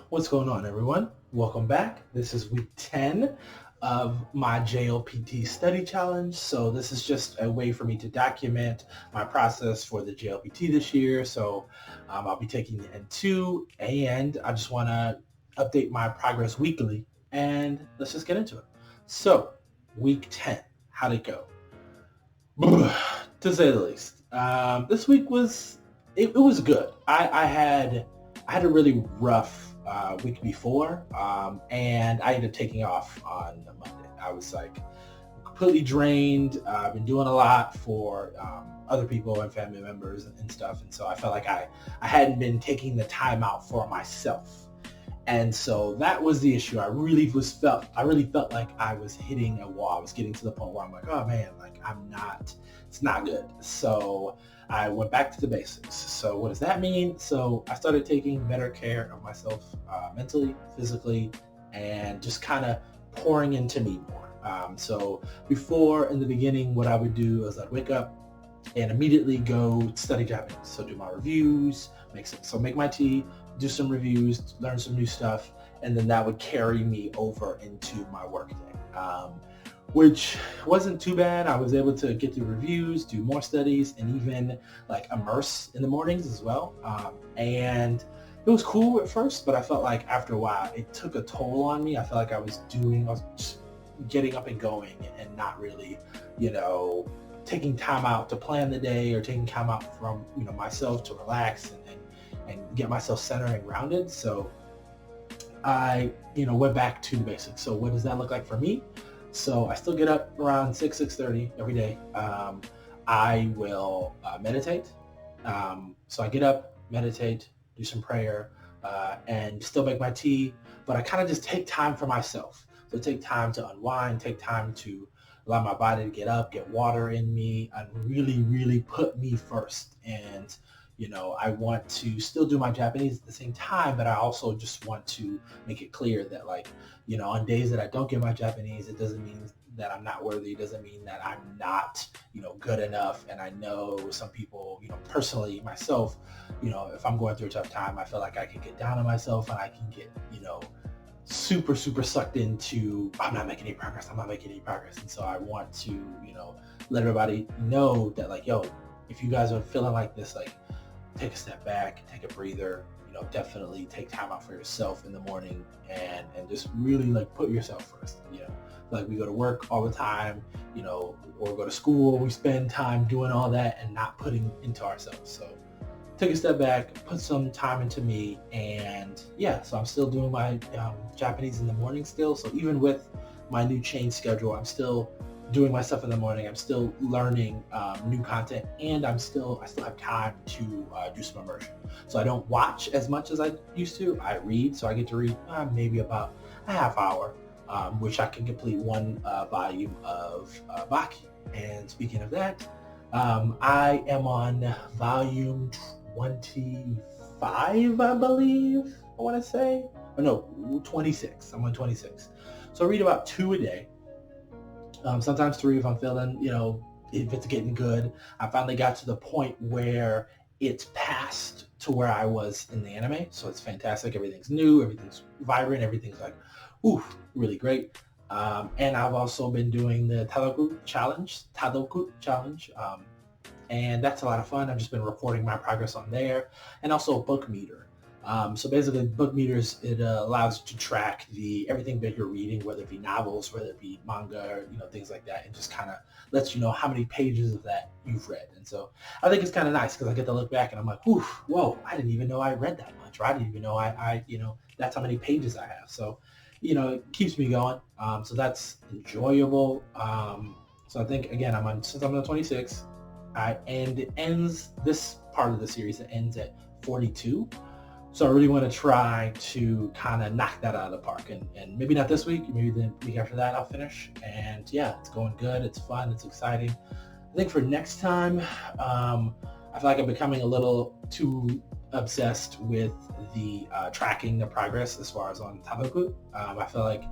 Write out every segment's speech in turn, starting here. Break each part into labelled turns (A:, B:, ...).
A: What's going on, everyone? Welcome back. This is week 10 of my JLPT study challenge. So this is just a way for me to document my process for the JLPT this year. I'll be taking the N2 and I just want to update my progress weekly and let's just get into it. So week 10, how'd it go? To say the least. This week it was good. I had a really rough week before, and I ended up taking off on Monday. I was like completely drained. I've been doing a lot for other people and family members and stuff, and so I felt like I hadn't been taking the time out for myself. And so that was the issue. I really felt like I was hitting a wall. I was getting to the point where I'm like, oh man, like it's not good. So I went back to the basics. So what does that mean? So I started taking better care of myself mentally, physically, and just kind of pouring into me more. So before, in the beginning, what I would do is I'd wake up and immediately go study Japanese. So do my reviews, make my tea, do some reviews, learn some new stuff, and then that would carry me over into my workday, which wasn't too bad. I was able to get through reviews, do more studies, and even like immerse in the mornings as well. And it was cool at first, but I felt like after a while it took a toll on me. I felt like I was just getting up and going and not really, taking time out to plan the day or taking time out from, myself to relax and get myself centered and grounded. So I, went back to the basics. So what does that look like for me? So I still get up around 6:30 every day. I will meditate. So I get up, meditate, do some prayer, and still make my tea. But I kind of just take time for myself. So take time to unwind, take time to allow my body to get up, get water in me, and really, really put me first. And I want to still do my Japanese at the same time, but I also just want to make it clear that on days that I don't get my Japanese, it doesn't mean that I'm not worthy. It doesn't mean that I'm not, good enough. And I know some people, personally myself, if I'm going through a tough time, I feel like I can get down on myself and I can get, super, super sucked into, I'm not making any progress. And so I want to, let everybody know that if you guys are feeling like this, take a step back, take a breather, definitely take time out for yourself in the morning and just really put yourself first. We go to work all the time, or go to school, we spend time doing all that and not putting into ourselves. So take a step back, put some time into me, and so I'm still doing my Japanese in the morning still. So even with my new change schedule, I'm still doing my stuff in the morning. I'm still learning new content, and I still have time to do some immersion. So I don't watch as much as I used to. I read, so I get to read maybe about a half hour, which I can complete one volume of Baki. And speaking of that, I am on volume 25, I believe. I want to say, oh no, 26. I'm on 26. So I read about 2 a day. Sometimes 3 if I'm feeling, if it's getting good. I finally got to the point where it's past to where I was in the anime. So it's fantastic. Everything's new. Everything's vibrant. Everything's really great. And I've also been doing the Tadoku challenge. And that's a lot of fun. I've just been reporting my progress on there, and also a book meter. So basically, book meters, it allows you to track everything that you're reading, whether it be novels, whether it be manga, things like that, and just kind of lets you know how many pages of that you've read. And so I think it's kind of nice because I get to look back and I'm like, whoa, I didn't even know I read that much, or I didn't even know I that's how many pages I have. So, it keeps me going. So that's enjoyable. So I think again, since I'm on 26. And it ends, this part of the series, it ends at 42. So I really want to try to kind of knock that out of the park. And maybe not this week, maybe the week after that I'll finish. And it's going good. It's fun. It's exciting. I think for next time, I feel like I'm becoming a little too obsessed with the tracking the progress as far as on Taboku. I feel like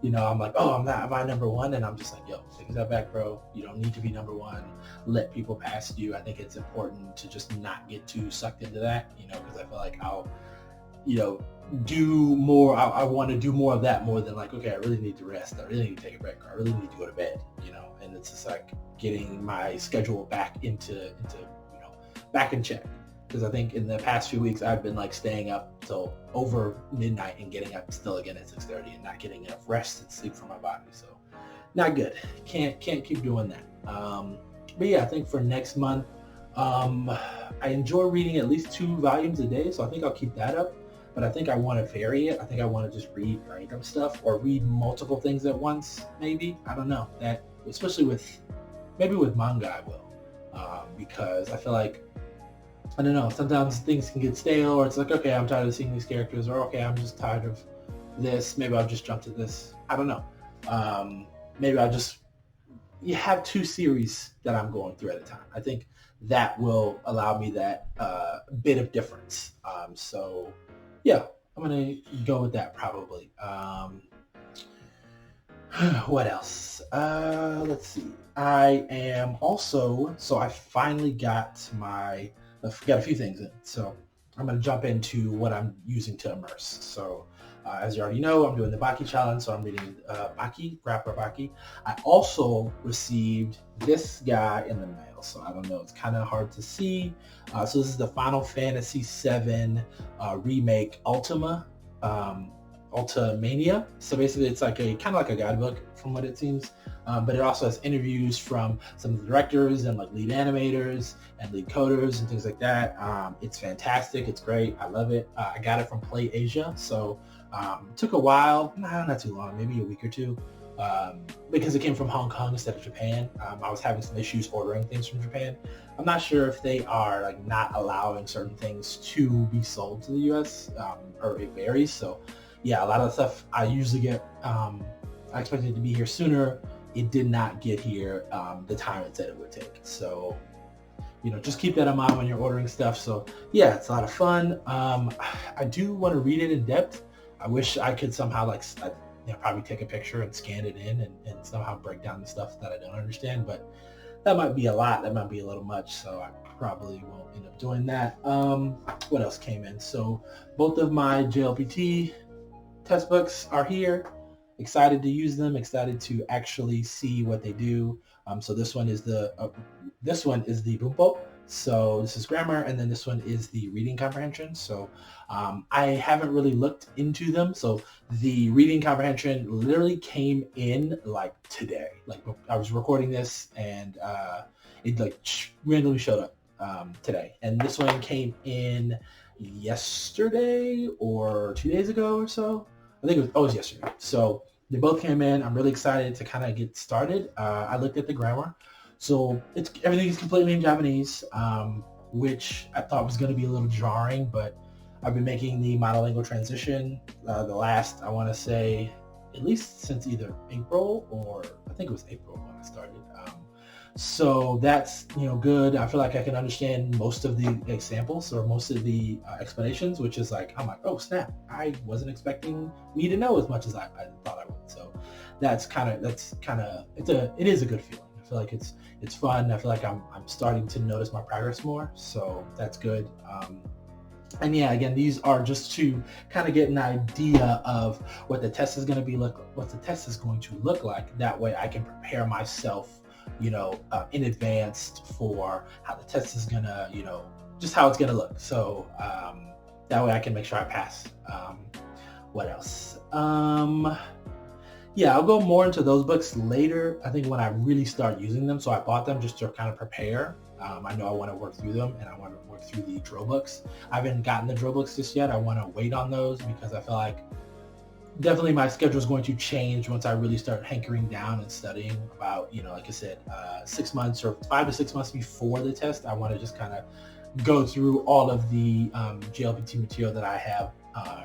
A: I'm like, oh, am I number one? And I'm just like, yo, take that back, bro. You don't need to be number one. Let people pass you. I think it's important to just not get too sucked into that, because I feel like do more. I want to do more of that more than like, okay, I really need to rest. I really need to take a break. Or I really need to go to bed, and it's just like getting my schedule back into back in check. Because I think in the past few weeks, I've been like staying up till over midnight and getting up still again at 6:30 and not getting enough rest and sleep for my body. So not good. Can't keep doing that. But yeah, I think for next month, I enjoy reading at least 2 volumes a day. So I think I'll keep that up. But I think I want to vary it. I think I want to just read random stuff or read multiple things at once. Maybe, I don't know, that especially with manga I will, because I feel like, I don't know, sometimes things can get stale, or it's like, okay, I'm tired of seeing these characters, or okay, I'm just tired of this. Maybe I'll just jump to this. I don't know. Maybe I'll just have 2 series that I'm going through at a time. I think that will allow me that bit of difference. So yeah, I'm going to go with that probably. What else? Let's see. I finally got I've got a few things in. So I'm going to jump into what I'm using to immerse. So as you already know, I'm doing the Baki challenge. So I'm reading Rapper Baki. I also received this guy in the mail. So I don't know, it's kind of hard to see. So this is the Final Fantasy VII remake Ultimania. So basically it's like kind of like a guidebook from what it seems. But it also has interviews from some of the directors and like lead animators and lead coders and things like that. It's fantastic. It's great. I love it. I got it from Play Asia. So it took a while, not too long, maybe a week or two, because it came from Hong Kong instead of Japan. I was having some issues ordering things from Japan. I'm not sure if they are like not allowing certain things to be sold to the US, or it varies. So yeah, a lot of the stuff I usually get, I expected it to be here sooner. It did not get here the time it said it would take. So, just keep that in mind when you're ordering stuff. So yeah, it's a lot of fun. I do want to read it in depth. I wish I could somehow probably take a picture and scan it in and somehow break down the stuff that I don't understand, but that might be a lot. That might be a little much. So I probably won't end up doing that. What else came in? So both of my JLPT test books are here. Excited to use them. Excited to actually see what they do. So this one is the Bunpo. So this is grammar, and then this one is the reading comprehension. So I haven't really looked into them. So the reading comprehension literally came in like today. Like I was recording this, and it like randomly showed up today. And this one came in yesterday or 2 days ago or so. I think it was yesterday. So they both came in. I'm really excited to kind of get started. I looked at the grammar. So everything is completely in Japanese, which I thought was going to be a little jarring, but I've been making the monolingual transition the last, I want to say, at least since either April, or I think it was April when I started. So that's, good. I feel like I can understand most of the examples or most of the explanations, which is like, I'm like, oh snap, I wasn't expecting me to know as much as I thought I would. So it is a good feeling. I feel like it's fun. I feel like I'm starting to notice my progress more. So that's good. And yeah, again, these are just to kind of get an idea of what the test is going to look like. That way I can prepare myself in advance for how the test is gonna, just how it's gonna look. So that way I can make sure I pass. What else? Yeah, I'll go more into those books later. I think when I really start using them. So I bought them just to kind of prepare. I know I want to work through them, and I want to work through the drill books. I haven't gotten the drill books just yet. I want to wait on those because I feel like definitely my schedule is going to change once I really start hankering down and studying about, like I said, 6 months or 5 to 6 months before the test. I want to just kind of go through all of the JLPT material that I have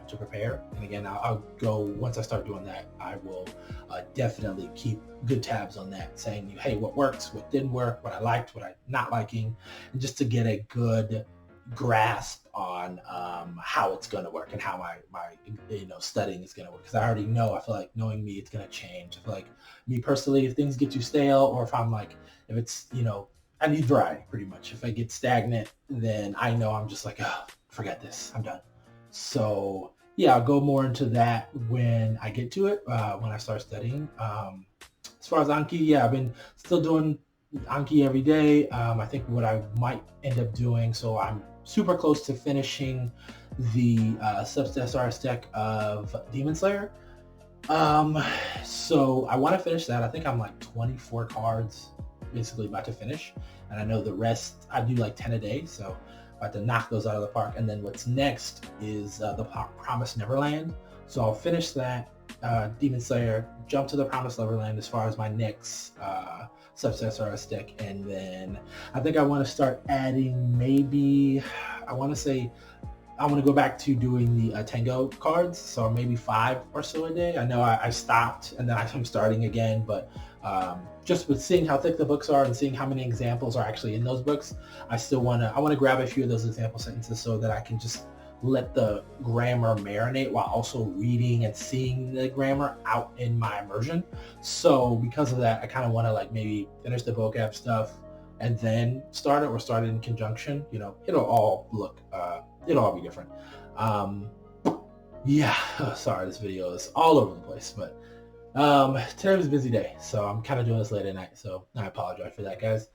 A: to prepare. And again, I'll go, once I start doing that, I will definitely keep good tabs on that, saying, hey, what works, what didn't work, what I liked, what I'm not liking, and just to get a good grasp on how it's going to work and how my studying is going to work, because I already know, I feel like knowing me, it's going to change. I feel like me personally, if things get too stale, or if I'm like, if it's, I need variety pretty much. If I get stagnant, then I know I'm just like, oh, forget this, I'm done. So yeah, I'll go more into that when I get to it, when I start studying. As far as Anki, yeah, I've been still doing Anki every day. I think what I might end up doing, so I'm super close to finishing the SRS deck of Demon Slayer. So I want to finish that. I think I'm like 24 cards basically about to finish. And I know the rest, I do like 10 a day. So I have to knock those out of the park. And then what's next is the Promised Neverland. So I'll finish that Demon Slayer, jump to the Promised Neverland as far as my next subset SRS deck. And then I think I want to start adding maybe, I want to go back to doing the Tango cards, so maybe 5 or so a day. I know I stopped and then I'm starting again, but just with seeing how thick the books are and seeing how many examples are actually in those books, I want to grab a few of those example sentences so that I can just let the grammar marinate while also reading and seeing the grammar out in my immersion. So because of that, I kind of want to like maybe finish the vocab stuff and then start it, or start it in conjunction. You know, it'll all be different. Yeah, sorry, this video is all over the place, but today was a busy day, so I'm kind of doing this late at night, so I apologize for that, guys.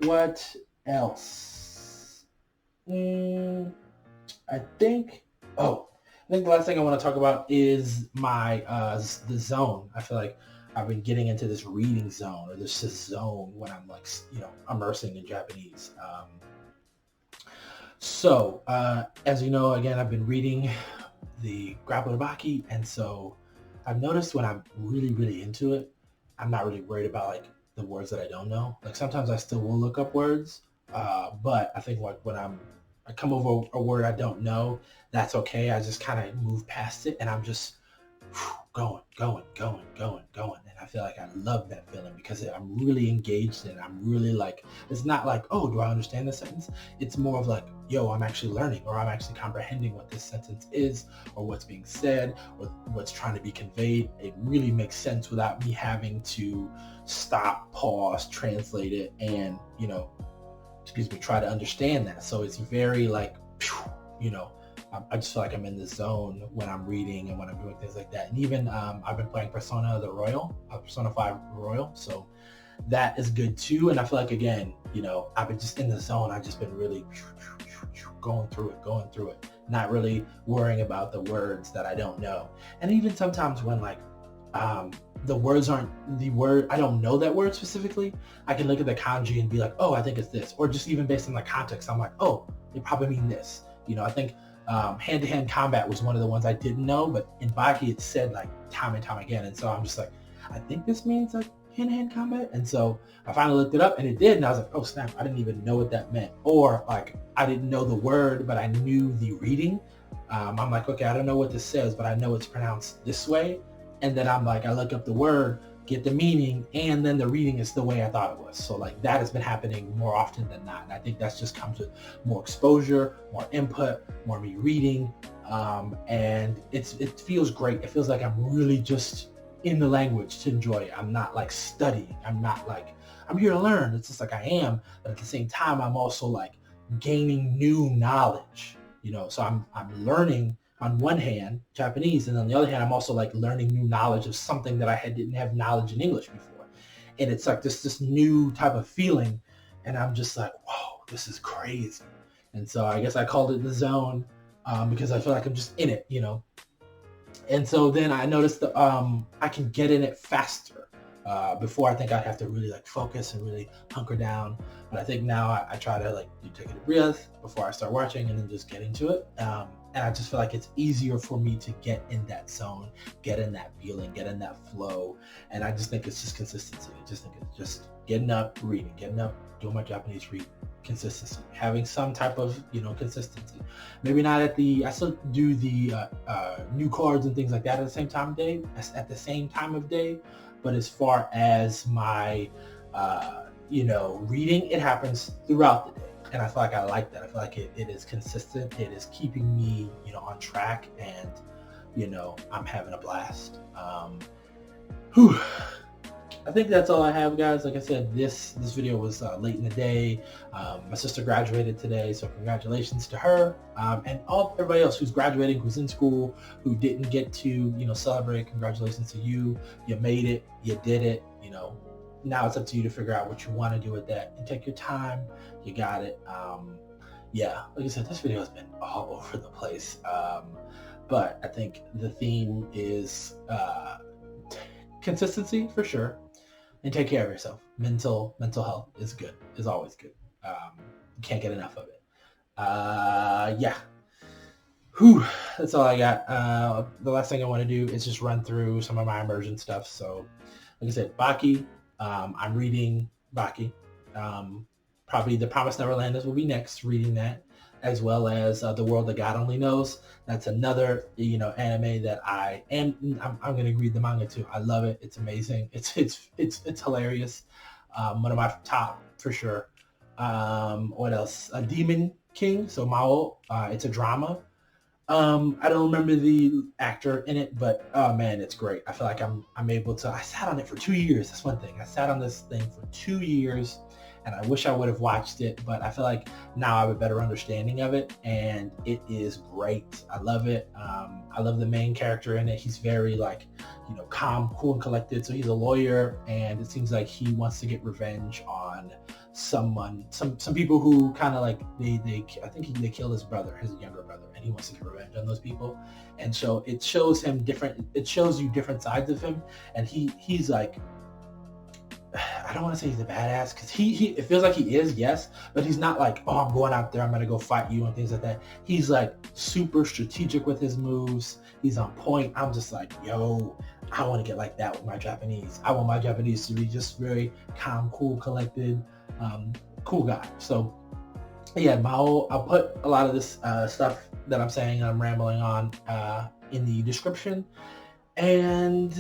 A: What else? I think the last thing I want to talk about is my the zone. I feel like I've been getting into this reading zone, or this zone when I'm like, immersing in Japanese. So, as you know, again, I've been reading the Grappler Baki, and so I've noticed when I'm really, really into it, I'm not really worried about like the words that I don't know. Like sometimes I still will look up words, but I think like when I come over a word I don't know, that's okay. I just kind of move past it, and I'm just going. And I feel like I love that feeling because I'm really engaged in it. I'm really like, it's not like, oh, do I understand this sentence? It's more of like, yo, I'm actually learning, or I'm actually comprehending what this sentence is, or what's being said, or what's trying to be conveyed. It really makes sense without me having to stop, pause, translate it, and, try to understand that. So it's very like, I just feel like I'm in the zone when I'm reading and when I'm doing things like that. And even I've been playing Persona 5 Royal, so that is good too. And I feel like, again, I've been just in the zone. I've just been really going through it, not really worrying about the words that I don't know. And even sometimes when like the words aren't the word, I don't know that word specifically, I can look at the kanji and be like, oh, I think it's this. Or just even based on the context, I'm like, oh, they probably mean this. I think hand-to-hand combat was one of the ones I didn't know, but in Baki it said like time and time again, and so I'm just like, I think this means like hand-to-hand combat. And so I finally looked it up, and it did, and I was like, oh snap, I didn't even know what that meant. Or like, I didn't know the word, but I knew the reading. I'm like, okay, I don't know what this says, but I know it's pronounced this way. And then I'm like, I look up the word, get the meaning, and then the reading is the way I thought it was. So like that has been happening more often than not. And I think that's just comes with more exposure, more input, more me reading. And it feels great. It feels like I'm really just in the language to enjoy it. I'm not like studying. I'm not like, I'm here to learn. It's just like I am. But at the same time, I'm also like gaining new knowledge, so I'm learning on one hand Japanese, and on the other hand, I'm also like learning new knowledge of something that I didn't have knowledge in English before. And it's like this new type of feeling, and I'm just like, whoa, this is crazy. And so I guess I called it the zone because I feel like I'm just in it, And so then I noticed that I can get in it faster. Before, I think I'd have to really like focus and really hunker down, but I think now I try to like take a breath before I start watching and then just get into it. And I just feel like it's easier for me to get in that zone, get in that feeling, get in that flow. And I just think it's just consistency. I just think it's just getting up, reading, doing my Japanese reading, consistency, having some type of, consistency. Maybe not I still do the new cards and things like that at the same time of day. But as far as my, reading, it happens throughout the day. And I feel like I like that. I feel like it is consistent. It is keeping me, on track, and, I'm having a blast. I think that's all I have, guys. Like I said, this video was late in the day. My sister graduated today, so congratulations to her, and everybody else who's graduating, who's in school, who didn't get to celebrate. Congratulations to you. You made it. You did it. Now it's up to you to figure out what you want to do with that, and take your time. You got it. Yeah, like I said, this video has been all over the place, but I think the theme is consistency for sure, and take care of yourself. Mental health is good, is always good. You can't get enough of it. Yeah. Whew, that's all I got. The last thing I want to do is just run through some of my immersion stuff. So, like I said, Baki. I'm reading Baki. Probably The Promised Neverland will be next, reading that, as well as The World That God Only Knows. That's another, anime that I'm going to read the manga too. I love it. It's amazing. It's hilarious. One of my top for sure. What else? A Demon King. So Mao. It's a drama. I don't remember the actor in it, but oh man, it's great. I feel like I'm able to. I sat on it for 2 years. That's one thing. I sat on this thing for 2 years, and I wish I would have watched it, but I feel like now I have a better understanding of it, and it is great. I love it. I love the main character in it. He's very calm, cool, and collected. So he's a lawyer, and it seems like he wants to get revenge on some people who kind of I think they killed his brother, his younger brother, and he wants to get revenge on those people. And so it shows him it shows you different sides of him, and he's like, I don't want to say he's a badass, because it feels like he is, yes, but he's not like, oh, I'm going out there, I'm going to go fight you and things like that. He's like super strategic with his moves. He's on point. I'm just like, yo, I want to get like that with my Japanese. I want my Japanese to be just very calm, cool, collected, cool guy. So yeah, I'll put a lot of this stuff that I'm saying, I'm rambling on, in the description. And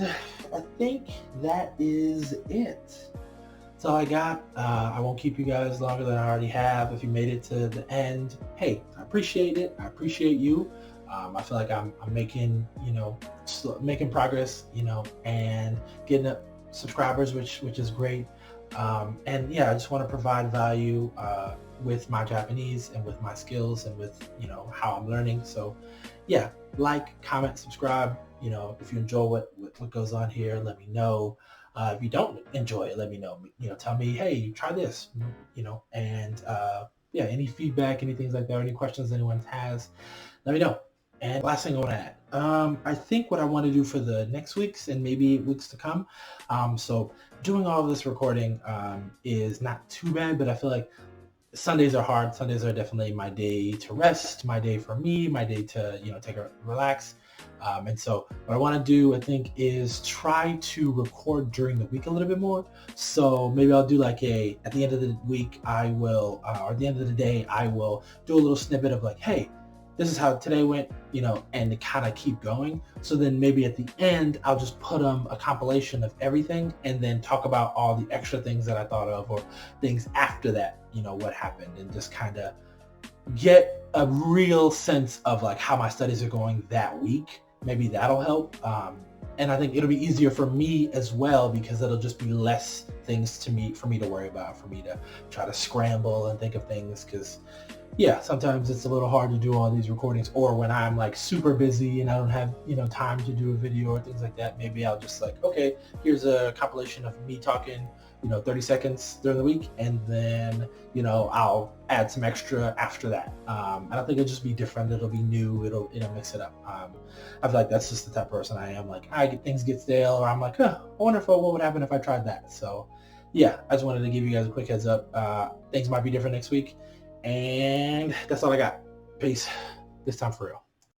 A: I think that is it. That's all I got. I won't keep you guys longer than I already have. If you made it to the end, hey, I appreciate it. I appreciate you. I feel like I'm making, making progress, and getting up subscribers, which is great. And yeah, I just want to provide value with my Japanese and with my skills and with, how I'm learning. So yeah, like, comment, subscribe. If you enjoy what goes on here, let me know. If you don't enjoy it, let me know. Tell me, hey, try this, and yeah, any feedback, any things like that, or any questions anyone has, let me know. And last thing I want to add, I think what I want to do for the next weeks and maybe weeks to come, so doing all of this recording is not too bad, but I feel like Sundays are hard. Sundays are definitely my day to rest, my day for me, my day to, take a relax. And so what I want to do, I think, is try to record during the week a little bit more. So maybe I'll do at the end of the week, I will, or at the end of the day, I will do a little snippet of hey, this is how today went, and to kind of keep going. So then maybe at the end, I'll just put a compilation of everything, and then talk about all the extra things that I thought of, or things after that, what happened, and just kind of get a real sense of how my studies are going that week. Maybe that'll help. And I think it'll be easier for me as well, because it'll just be less things for me to worry about, for me to try to scramble and think of things. Because yeah, sometimes it's a little hard to do all these recordings, or when I'm super busy and I don't have, time to do a video or things like that, maybe I'll just okay, here's a compilation of me talking, 30 seconds during the week, and then, I'll add some extra after that. And I think it'll just be different. It'll be new. It'll mix it up. I feel like that's just the type of person I am. Things get stale, or I'm like, I wonder what would happen if I tried that. So yeah, I just wanted to give you guys a quick heads up. Things might be different next week. And that's all I got. Peace. This time for real.